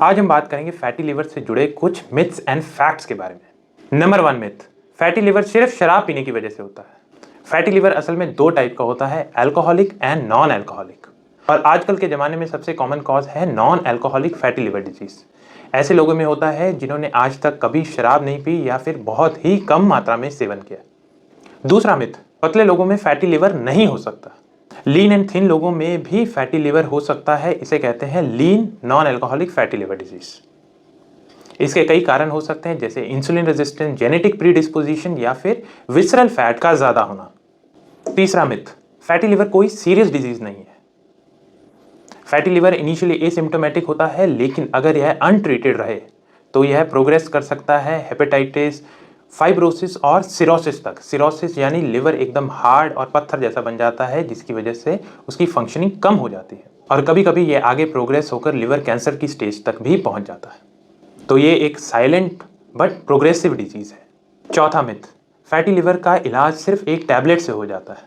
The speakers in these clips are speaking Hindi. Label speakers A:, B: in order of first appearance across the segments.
A: आज हम बात करेंगे फैटी लिवर से जुड़े कुछ मिथ्स एंड फैक्ट्स के बारे में। नंबर 1 मिथ, फैटी लिवर सिर्फ शराब पीने की वजह से होता है। फैटी लिवर असल में दो टाइप का होता है, अल्कोहलिक एंड नॉन अल्कोहलिक। और आजकल के ज़माने में सबसे कॉमन कॉज है non alcoholic fatty liver disease. ऐसे लोगों में होता है जिन्होंने आज तक कभी शराब नहीं पी या फिर बहुत ही कम मात्रा में सेवन किया। दूसरा मिथ, पतले लोगों में फैटी लिवर नहीं हो सकता। लीन एंड थिन लोगों में भी फैटी लिवर हो सकता है। इसे कहते हैं lean non alcoholic fatty liver disease. इसके कई कारण हो सकते हैं, जैसे इंसुलिन रेजिस्टेंस, जेनेटिक प्रीडिस्पोजिशन या फिर विसरल फैट का ज्यादा होना। तीसरा मिथ, फैटी लिवर कोई सीरियस डिजीज नहीं है। फैटी लिवर इनिशियली एसिम्प्टोमेटिक होता है, लेकिन अगर यह अनट्रीटेड रहे तो यह प्रोग्रेस कर सकता है हेपेटाइटिस, फाइब्रोसिस और सिरोसिस तक। सिरोसिस यानी लिवर एकदम हार्ड और पत्थर जैसा बन जाता है, जिसकी वजह से उसकी फंक्शनिंग कम हो जाती है और कभी कभी ये आगे प्रोग्रेस होकर लिवर कैंसर की स्टेज तक भी पहुंच जाता है। तो ये एक साइलेंट बट प्रोग्रेसिव डिजीज है। चौथा मिथ, फैटी लिवर का इलाज सिर्फ एक टैबलेट से हो जाता है।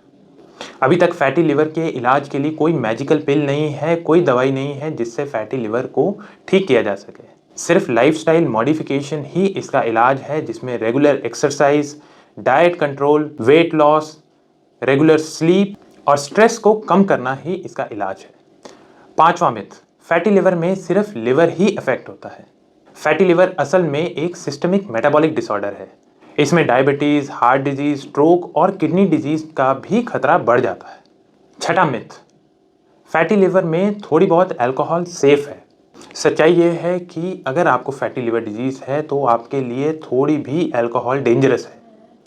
A: अभी तक फैटी लिवर के इलाज के लिए कोई मैजिकल पिल नहीं है, कोई दवाई नहीं है जिससे फैटी लिवर को ठीक किया जा सके। सिर्फ लाइफस्टाइल मॉडिफिकेशन ही इसका इलाज है, जिसमें regular exercise, diet control, weight loss, regular sleep और स्ट्रेस को कम करना ही इसका इलाज है। पांचवा मिथ, फैटी लिवर में सिर्फ लिवर ही इफेक्ट होता है। फैटी लिवर असल में एक सिस्टमिक मेटाबॉलिक डिसऑर्डर है। इसमें डायबिटीज, हार्ट डिजीज, स्ट्रोक और किडनी डिजीज का भी खतरा बढ़ जाता है। छठा मिथ, फैटी लिवर में थोड़ी बहुत अल्कोहल सेफ है। सच्चाई ये है कि अगर आपको फैटी लिवर डिजीज है तो आपके लिए थोड़ी भी अल्कोहल डेंजरस है।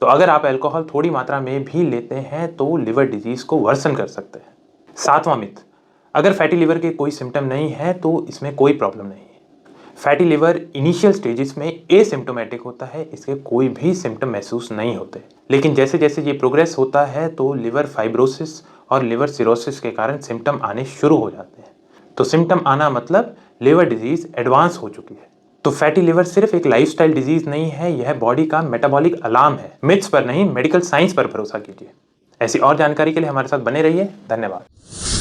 A: तो अगर आप अल्कोहल थोड़ी मात्रा में भी लेते हैं तो लिवर डिजीज को वर्सन कर सकते हैं। सातवां मिथ, अगर फैटी लिवर के कोई सिम्टम नहीं है तो इसमें कोई प्रॉब्लम नहीं है। फैटी लिवर इनिशियल स्टेजेस में एसिम्प्टोमेटिक होता है, इसके कोई भी सिम्टम महसूस नहीं होते, लेकिन जैसे जैसे ये प्रोग्रेस होता है तो लिवर फाइब्रोसिस और लिवर सिरोसिस के कारण सिम्टम आने शुरू हो जाते हैं। तो सिम्टम आना मतलब लिवर डिजीज एडवांस हो चुकी है। तो फैटी लिवर सिर्फ एक लाइफस्टाइल डिजीज नहीं है, यह बॉडी का मेटाबॉलिक अलार्म है। मिथ्स पर नहीं, मेडिकल साइंस पर भरोसा कीजिए। ऐसी और जानकारी के लिए हमारे साथ बने रहिए। धन्यवाद।